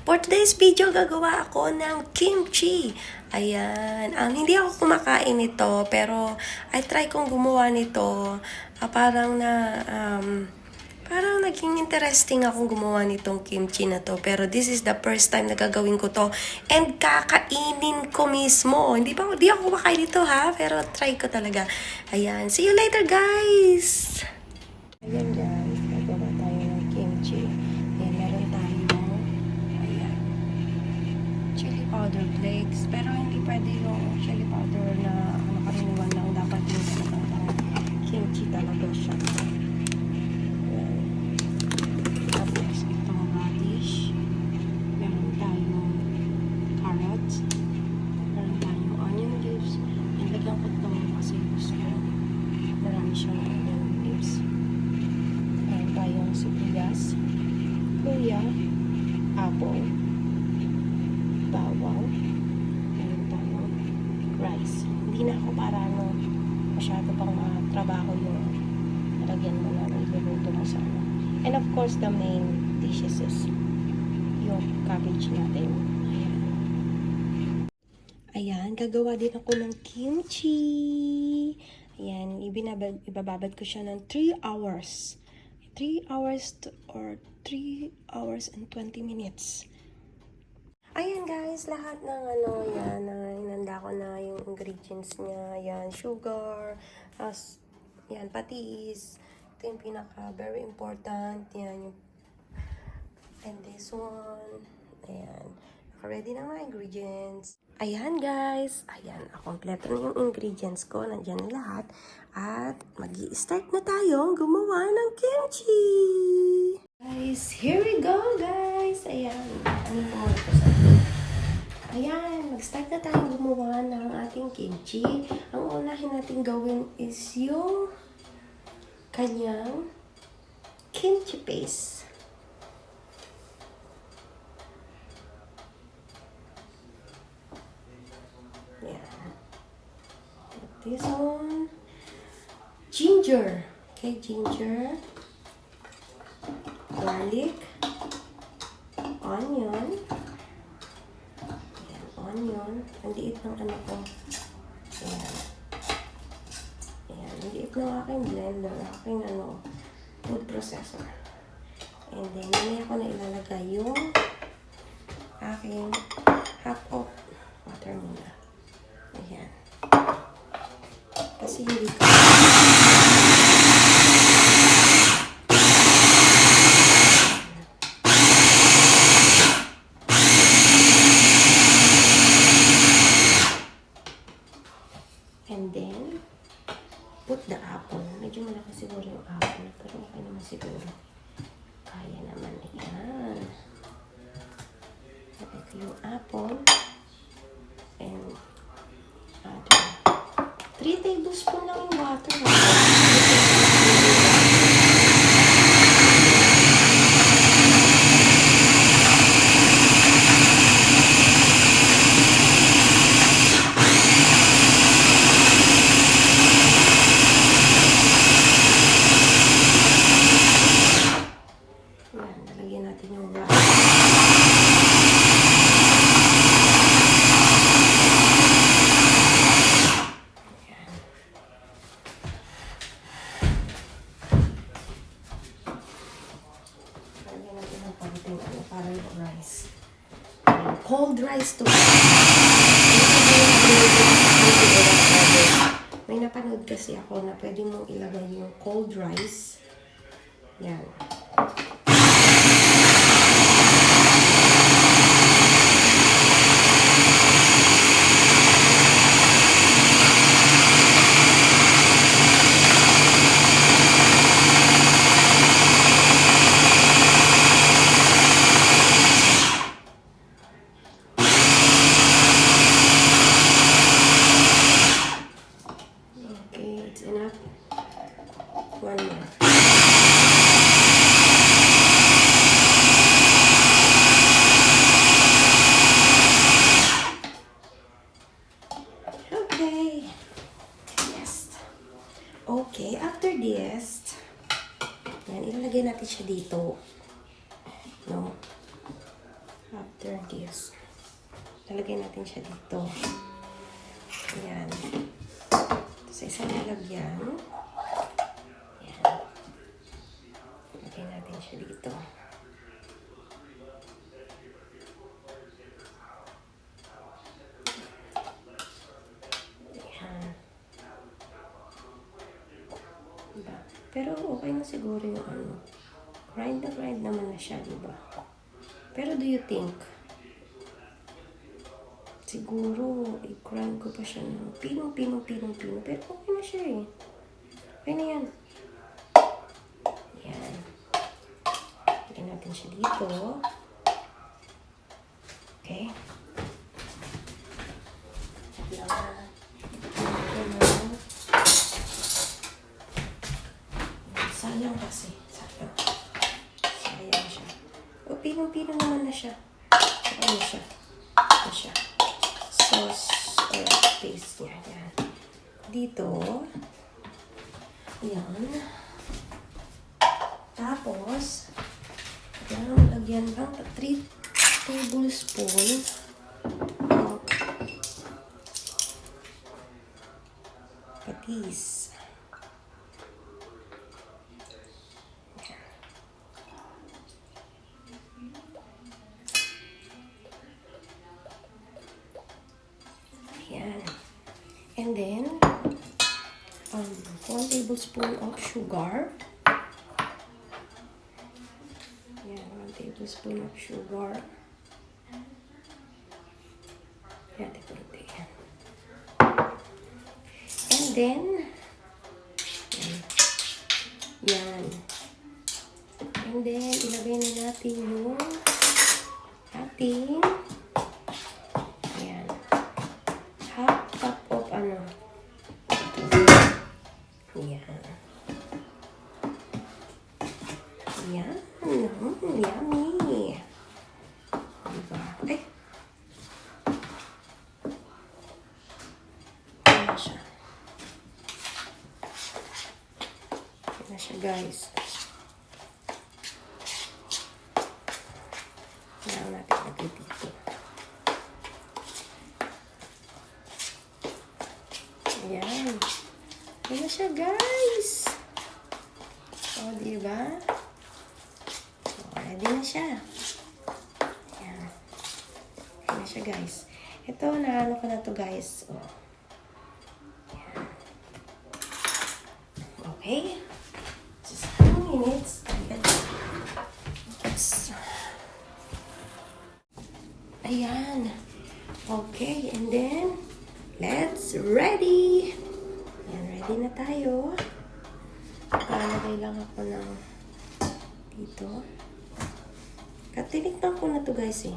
For today's video, gagawa ako ng kimchi. Ayan. Hindi ako kumakain nito, pero I try kong gumawa nito. Parang naging interesting akong gumawa nitong kimchi na to. Pero this is the first time na gagawin ko to. And kakainin ko mismo. Hindi ako kumakain nito ha, pero try ko talaga. Ayan. See you later guys! Ayan guys, gagawa tayo ng kimchi. Ayan, meron tayong chili powder flakes. Pero hindi pwede yung chili powder na karaniwan lang. Dapat yung talagang kimchi talaga siya. Ayan. Tapos itong radish. Meron tayong carrots. Meron tayong onion leaves. And lagyan ko ito kasi gusto ko. Marami siyang onion leaves. Meron tayong sibuyas, luya, apple, bawang, meron tayong rice. Hindi na ako para masyado pang trabaho yung nalagyan mo na iluluto mo sa ano. And of course, the main dishes is yung cabbage natin. Ayan, gagawa din ako ng kimchi. Ayan, ibababad ko siya ng 3 hours. 3 hours or 3 hours and 20 minutes. Ayan guys, lahat ng yan, inanda ko na yung ingredients niya. Ayan, sugar, yan, patis. Ito yung pinaka very important. Yan, and this one. Ayan, naka-ready na mga ingredients. Ayan guys, ayan, kompleto na yung ingredients ko. Nandiyan na lahat. At mag-i-start na tayo gumawa ng kimchi. Guys, here we go guys. Ayan, ayan, mag-start na tayo gumawa ng ating kimchi. Ang unahin natin gawin is yung kanyang kimchi paste. Ayan. This one. Ginger. Okay, ginger. Garlic. Onion. Ayan, onion. Ang liit ng ano ko. Ayan. Ayan, ang liit ng aking blender. Aking food processor. And then, hindi ako na ilalagay yung aking half of water muna. Ayan. Kasi hindi ko and then put the apple. Medyo malaki siguro yung apple, pero okay naman siguro. Kaya naman. Ayan. Lagay ko yung apple and 3 tablespoon lang yung water. Yan, nalagyan natin yung rice. Para yung rice. Cold rice to. May napanood kasi ako na pwede mong ilagay yung cold rice. Yan. It's enough. One more. Okay. Yes. Okay, after this, yan, ilalagay natin siya dito. No? 30s. Lalagay natin siya dito. Ayan. Sa isang lalagyan. Ayan. Lagay natin siya dito. Ayan. Diba? Pero okay na siguro yung ano. Grind naman na siya, diba? Pero do you think siguro, i-grind ko pa siya ng pinong. Pero okay na siya eh. Okay na yan. Yan. Lagyan natin siya dito. Okay. Sayang kasi. Sayang siya. O, pinong naman na siya. Okay na siya. Ito siya. Sauce or paste niya. Yan. Dito. Yan. Tapos, lagyan lang 3 tablespoon of patis. And then, 1 tablespoon of sugar. Yan, 1 tablespoon of sugar. Yan, konti. And then, yan. And then, ilagay na natin yung ating Yan. Yummy. Diba? Ay. Yan siya. Yan siya, guys. Yan natin lagay dito. Yan. Yan siya, guys. O, diba? Ready na siya. Ayan. Ready na siya, guys. Ito, naano ko na to, guys. Oh. Ayan. Okay. Just a few minutes. Ayan. Okay. And then, let's ready. Ayan, ready na tayo. Lalagay lang ako ng dito. Tinikman ko na to, guys, eh.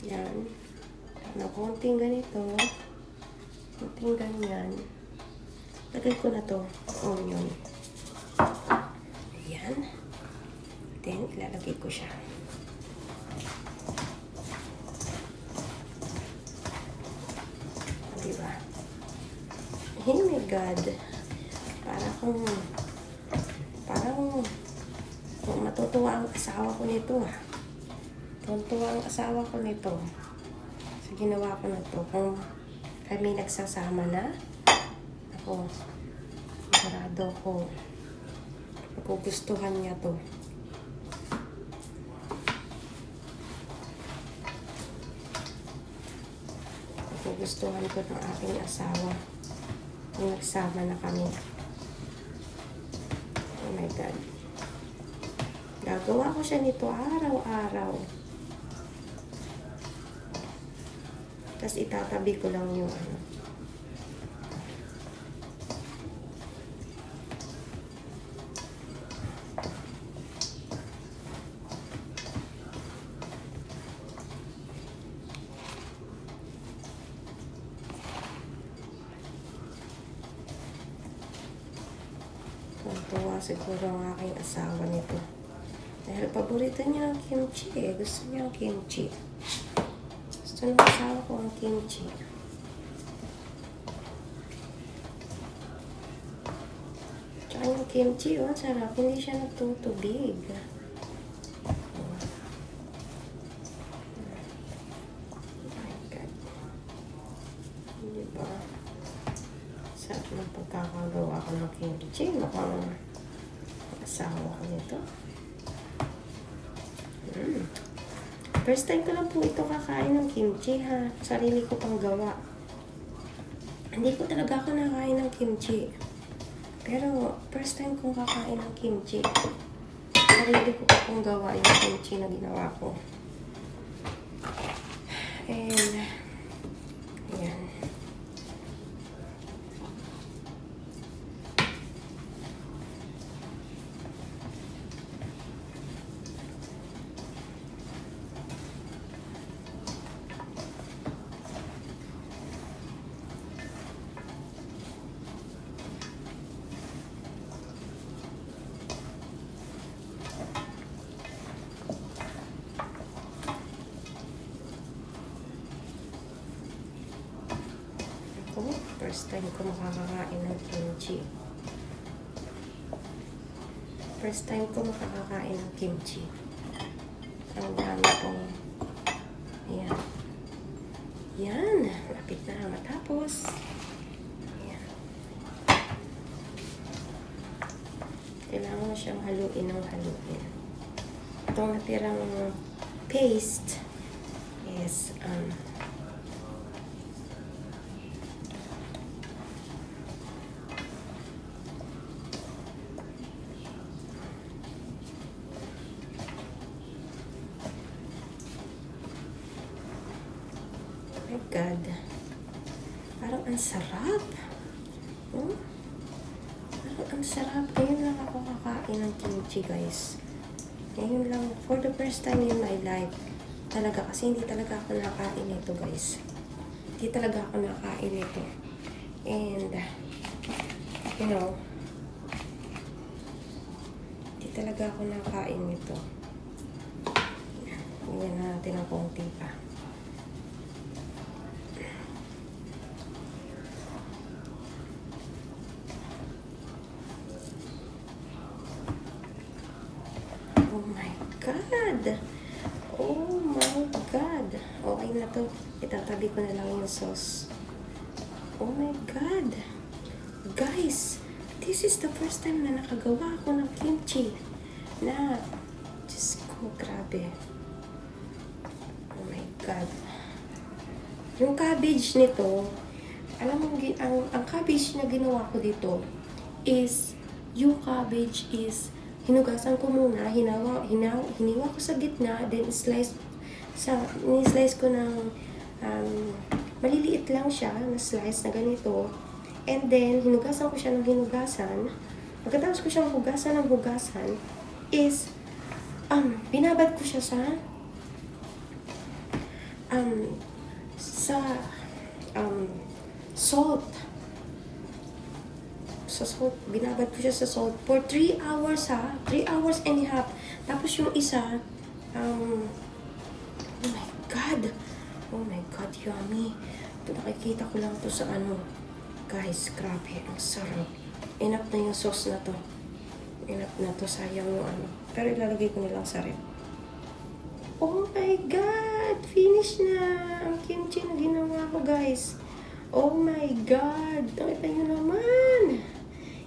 Yan. Na konting ganito. Konting ganyan. Lagay ko na to. Onion. Ayan. Then, ilalagay ko siya. Diba? Oh my God. Parang matutuwa ang asawa ko nito. Matutuwa ang asawa ko nito. Sa ginawa ko na to. Kung kami nagsasama na, ako, sigurado ko, magugustuhan niya to. Magugustuhan ko ng aking asawa kung nagsama na kami. Oh my God. Gagawa ko siya nito araw-araw. Tapos itatabi ko lang yung ano. Tuwa siguro ang aking asawa nito. Dahil paborito niya ang kimchi eh. Gusto niya ang kimchi. Gusto ng asawa ko ang kimchi. Tsaka yung kimchi, oh, sarap. Hindi siya nagtutubig. Kakagawa ko ng kimchi. Mukhang asawa ko nito. First time ko lang po ito kakain ng kimchi ha. Sarili ko pang gawa. Hindi ko talaga ako nakain ng kimchi. Pero first time kong kakain ng kimchi. Sarili ko pang gawa yung kimchi na ginawa ko. And ayan. First time ko makakakain ng kimchi. First time ko makakakain ng kimchi. Ang dami pong... Ayan. Yan. Lapit na matapos. Ayan. Kailangan mo siyang haluin ng haluin. Itong natirang paste is... my God. Parang ang sarap. Oh? Parang ang sarap. Ngayon lang ako kakain ng kimchi, guys. Ngayon lang. For the first time in my life. Talaga. Kasi hindi talaga ako nakain ito, guys. Hindi talaga ako nakain ito. And, you know, hindi talaga ako nakain ito. Ganyan na natin ang konti pa. Oh my God! Oh my God! Okay na to. Itatabi ko na lang yung sauce. Oh my God! Guys, this is the first time na nakagawa ako ng kimchi. Na, Diyos ko, grabe. Oh my God. Yung cabbage nito, alam mo, ang cabbage na ginawa ko dito is, yung cabbage is, hinugasan ko muna, hiniwa ko sa gitna, then ni-slice ko ng maliliit lang siya, na slice na ganito. And then, hinugasan ko siya ng hinugasan. Pagkatapos ko siyang hugasan ng hugasan, is, binabad ko siya sa salt. Sa salt, binabad ko siya sa salt for 3 hours ha, 3 hours and a half. Tapos yung isa, oh my God, yummy. Ito, nakikita ko lang to sa guys, grabe, ang sarap. Enough na yung sauce na to. Enough na to, sayang yung pero ilalagay ko nilang sa rep. Oh my God, finish na ang kimchi na ginawa ko, guys. Oh my God, nakita nyo naman.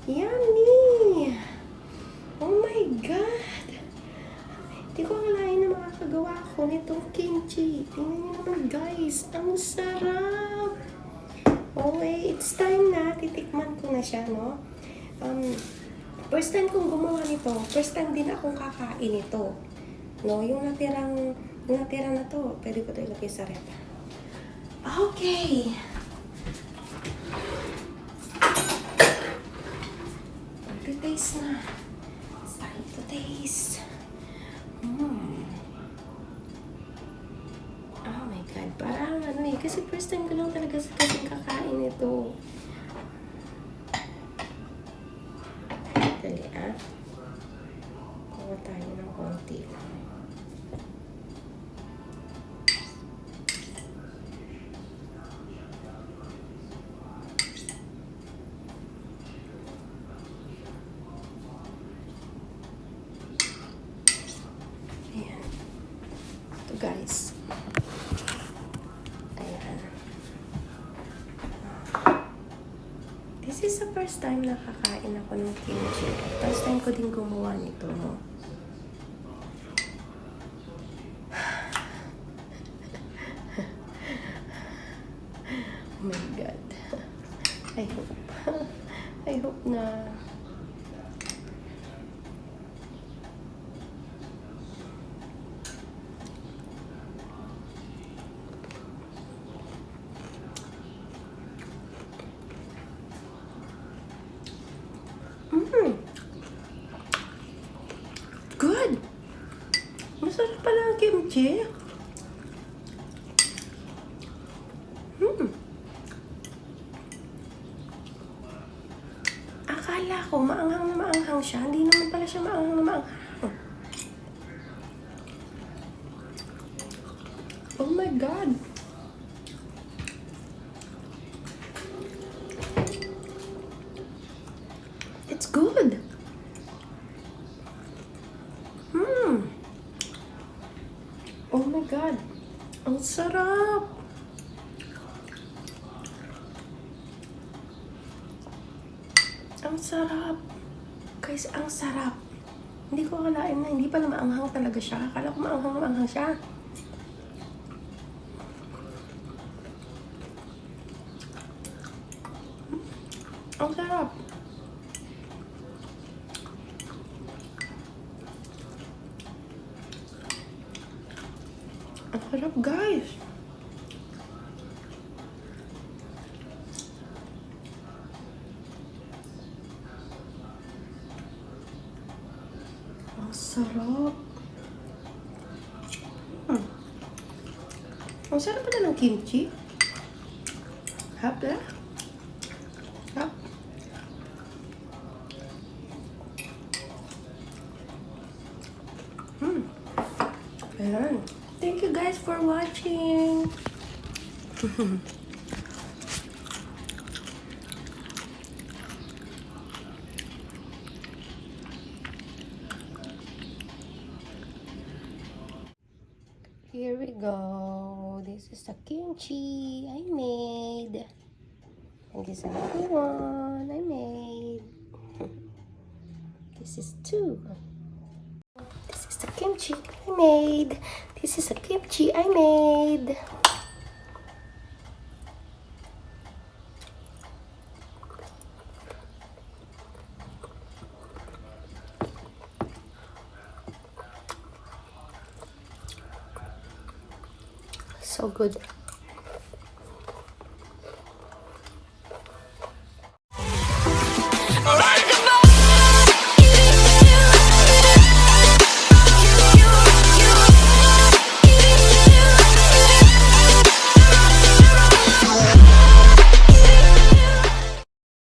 Yummy! Oh my God! Hindi ko akalain na makakagawa ako nitong kimchi. Tingnan nyo naman, guys. Ang sarap! Okay, it's time na. Titikman ko na siya, no? First time kong gumawa nito. First time din akong kakain ito. No? Yung natira na to, pwede ko ito ilagay sa rep. Okay! Taste na. It's time to taste. Oh my God. Parang kasi first time ko lang talaga kasing kakain ito. Dali kuha tayo ng konti lang. Guys, ayan. This is the first time nakakain ako ng kimchi. First time ko din gumawa nito. Oh my God. I hope na good. Masarap pala ang kimchi. Akala ko maanghang na maanghang siya. Hindi naman pala siya maanghang na maanghang. Oh my God. It's good. Oh my God. Ang sarap. Ang sarap. Guys, ang sarap. Hindi ko akalain na hindi pala maanghang talaga siya. Akala ko maanghang na maanghang siya. Ang sarap. Ang sarap, guys. Ang sarap. Ang sarap pala ng kimchi. Hapla. Hap. Ayan. Thank you guys for watching. Here we go. This is the kimchi I made. And this is another one I made. This is two. This is the kimchi I made. This is a kimchi I made. So good.